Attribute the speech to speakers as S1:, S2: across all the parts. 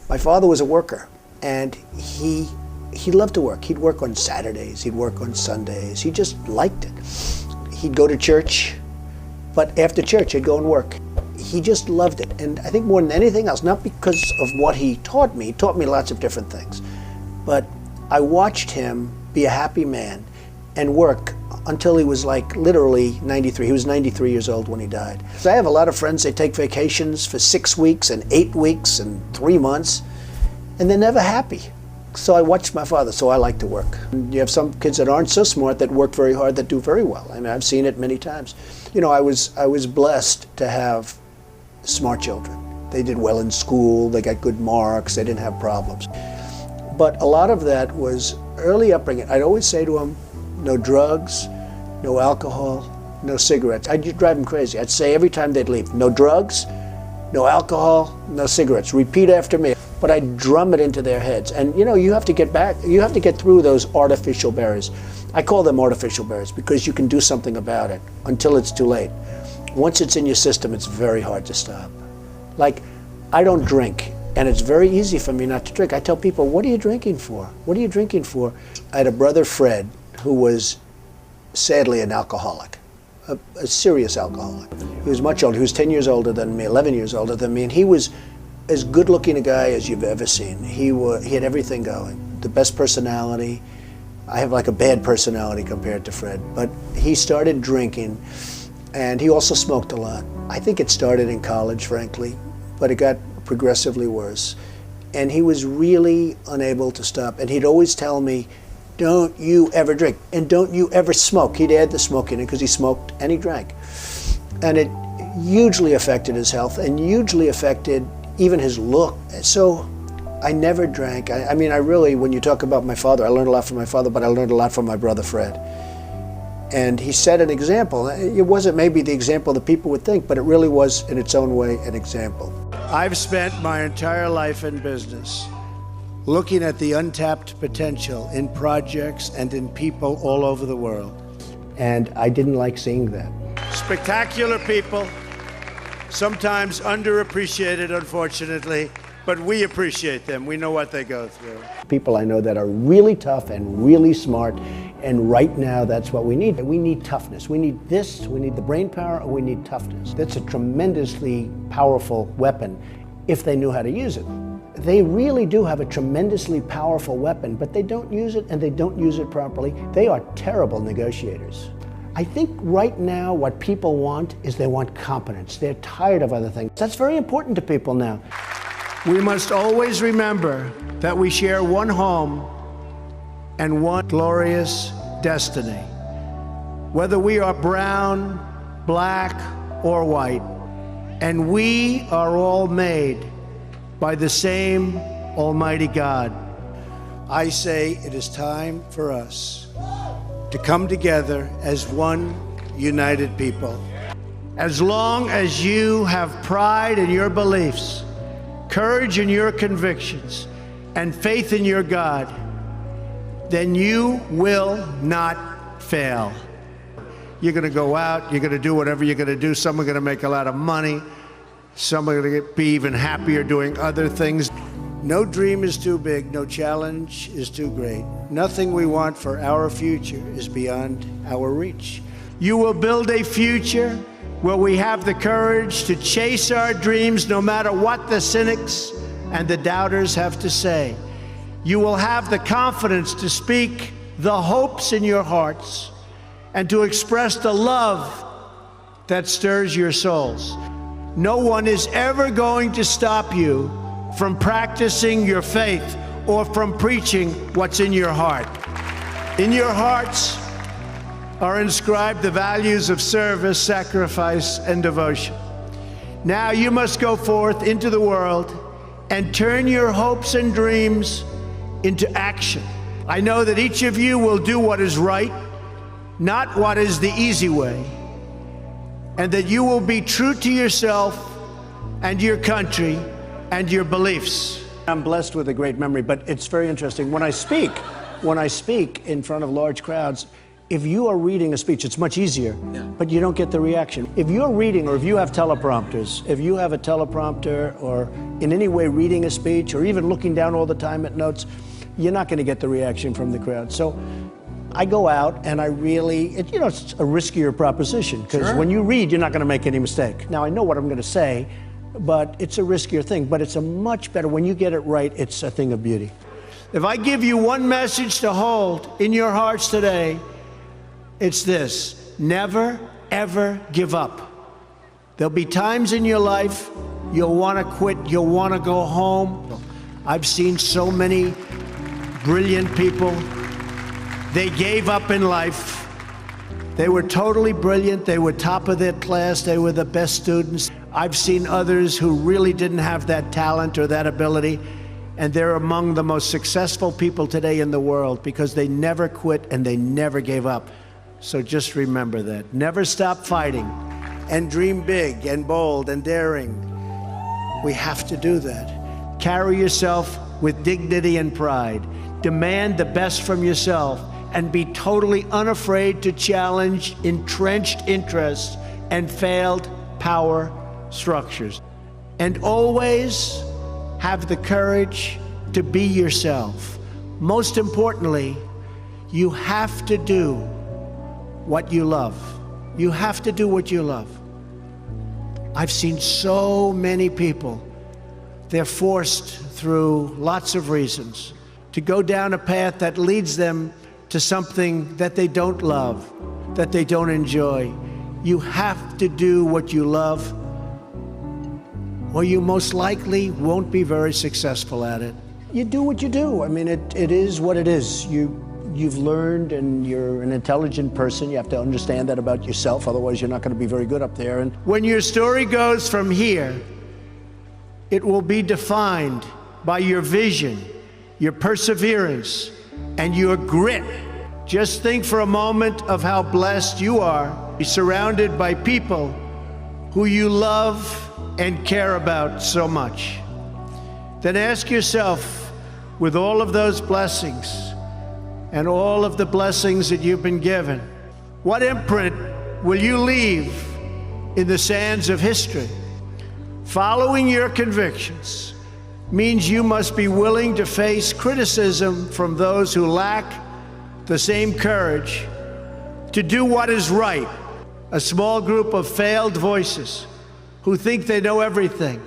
S1: My father was a worker, and he loved to work. He'd work on Saturdays, he'd work on Sundays. He just liked it. He'd go to church, but after church he'd go and work. He just loved it, and I think more than anything else, not because of what he taught me lots of different things, but I watched him be a happy man and work until he was like literally 93. He was 93 years old when he died. So I have a lot of friends, they take vacations for 6 weeks and 8 weeks and 3 months, and they're never happy. So I watched my father, so I like to work. And you have some kids that aren't so smart that work very hard that do very well. I mean, I've seen it many times. You know, I was blessed to have smart children. They did well in school, they got good marks, they didn't have problems. But a lot of that was early upbringing. I'd always say to them, no drugs, no alcohol, no cigarettes. I'd drive them crazy. I'd say every time they'd leave, no drugs, no alcohol, no cigarettes. Repeat after me. But I'd drum it into their heads. And you know, you have to get through those artificial barriers. I call them artificial barriers because you can do something about it until it's too late. Once it's in your system, it's very hard to stop. Like, I don't drink, and it's very easy for me not to drink. I tell people, what are you drinking for? What are you drinking for? I had a brother, Fred, who was sadly an alcoholic, a serious alcoholic. He was much older. He was 10 years older than me, 11 years older than me, and he was as good-looking a guy as you've ever seen. He had everything going, the best personality. I have like a bad personality compared to Fred, but he started drinking, and he also smoked a lot. I think it started in college, frankly, but it got progressively worse. And he was really unable to stop, and he'd always tell me, don't you ever drink, and don't you ever smoke. He'd add the smoking in because he smoked and he drank. And it hugely affected his health and hugely affected even his look. So I never drank. I mean, I really, when you talk about my father, I learned a lot from my father, but I learned a lot from my brother Fred. And he set an example. It wasn't maybe the example that people would think, but it really was, in its own way, an example. I've spent my entire life in business looking at the untapped potential in projects and in people all over the world. And I didn't like seeing that. Spectacular people, sometimes underappreciated, unfortunately, but we appreciate them. We know what they go through. People I know that are really tough and really smart, and right now that's what we need. We need toughness. We need this, we need the brain power, and we need toughness. That's a tremendously powerful weapon if they knew how to use it. They really do have a tremendously powerful weapon, but they don't use it, and they don't use it properly. They are terrible negotiators. I think right now what people want is they want competence. They're tired of other things. That's very important to people now. We must always remember that we share one home and one glorious destiny. Whether we are brown, black, or white, and we are all made by the same Almighty God. I say it is time for us to come together as one united people. As long as you have pride in your beliefs, courage in your convictions, and faith in your God, then you will not fail. You're going to go out, you're going to do whatever you're going to do. Some are going to make a lot of money. Some are going to be even happier doing other things. No dream is too big, no challenge is too great. Nothing we want for our future is beyond our reach. You will build a future where we have the courage to chase our dreams no matter what the cynics and the doubters have to say. You will have the confidence to speak the hopes in your hearts and to express the love that stirs your souls. No one is ever going to stop you from practicing your faith or from preaching what's in your heart. In your hearts are inscribed the values of service, sacrifice, and devotion. Now you must go forth into the world and turn your hopes and dreams into action. I know that each of you will do what is right, not what is the easy way, and that you will be true to yourself and your country and your beliefs. I'm blessed with a great memory, but it's very interesting. When I speak in front of large crowds, If you are reading a speech, it's much easier, but you don't get the reaction. If you're reading, or if you have teleprompters, if you have a teleprompter or in any way reading a speech or even looking down all the time at notes, you're not going to get the reaction from the crowd. So I go out and I really, it's a riskier proposition because when you read, you're not going to make any mistake. Now, I know what I'm going to say, but it's a riskier thing, but it's a much better, when you get it right, it's a thing of beauty. If I give you one message to hold in your hearts today, it's this: never, ever give up. There'll be times in your life you'll want to quit, you'll want to go home. I've seen so many brilliant people. They gave up in life. They were totally brilliant. They were top of their class. They were the best students. I've seen others who really didn't have that talent or that ability, and they're among the most successful people today in the world because they never quit and they never gave up. So just remember that. Never stop fighting and dream big and bold and daring. We have to do that. Carry yourself with dignity and pride. Demand the best from yourself and be totally unafraid to challenge entrenched interests and failed power structures. And always have the courage to be yourself. Most importantly, you have to do what you love. You have to do what you love. I've seen so many people, they're forced through lots of reasons to go down a path that leads them to something that they don't love, that they don't enjoy. You have to do what you love, or you most likely won't be very successful at it. You do what you do. I mean, it is what it is. You've learned, and you're an intelligent person. You have to understand that about yourself, otherwise you're not going to be very good up there. And when your story goes from here, it will be defined by your vision, your perseverance, and your grit. Just think for a moment of how blessed you are. You're surrounded by people who you love and care about so much. Then ask yourself, with all of those blessings and all of the blessings that you've been given, what imprint will you leave in the sands of history? Following your convictions means you must be willing to face criticism from those who lack the same courage to do what is right. A small group of failed voices who think they know everything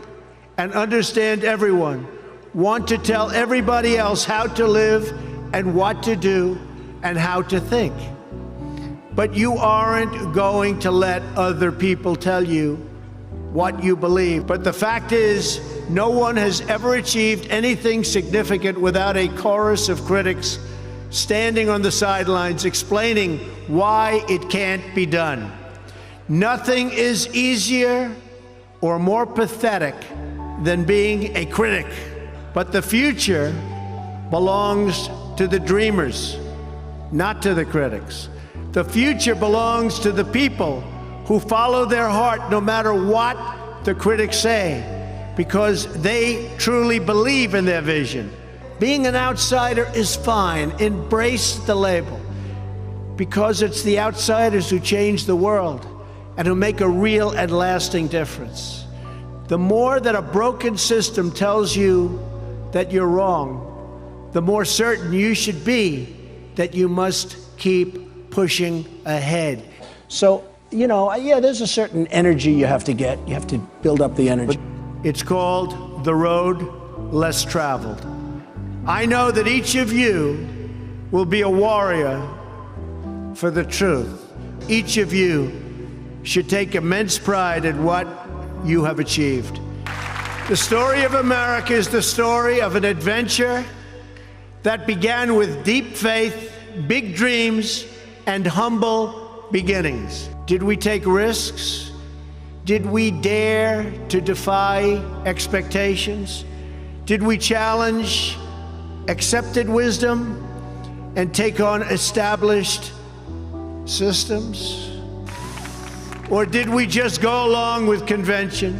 S1: and understand everyone want to tell everybody else how to live and what to do and how to think. But you aren't going to let other people tell you what you believe. But the fact is, no one has ever achieved anything significant without a chorus of critics standing on the sidelines explaining why it can't be done. Nothing is easier or more pathetic than being a critic. But the future belongs to the dreamers, not to the critics. The future belongs to the people who follow their heart no matter what the critics say, because they truly believe in their vision. Being an outsider is fine. Embrace the label, because it's the outsiders who change the world and who make a real and lasting difference. The more that a broken system tells you that you're wrong, the more certain you should be that you must keep pushing ahead. So, yeah, there's a certain energy you have to get. You have to build up the energy. It's called the road less traveled. I know that each of you will be a warrior for the truth. Each of you should take immense pride in what you have achieved. The story of America is the story of an adventure that began with deep faith, big dreams, and humble beginnings. Did we take risks? Did we dare to defy expectations? Did we challenge accepted wisdom and take on established systems? Or did we just go along with convention,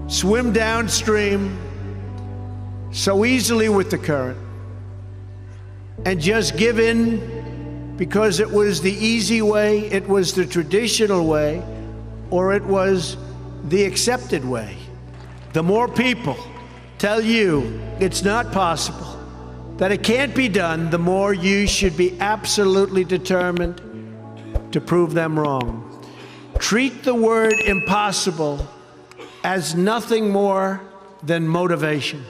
S1: swim downstream so easily with the current, and just give in because it was the easy way, it was the traditional way, or it was the accepted way. The more people tell you it's not possible, that it can't be done, the more you should be absolutely determined to prove them wrong. Treat the word impossible as nothing more than motivation.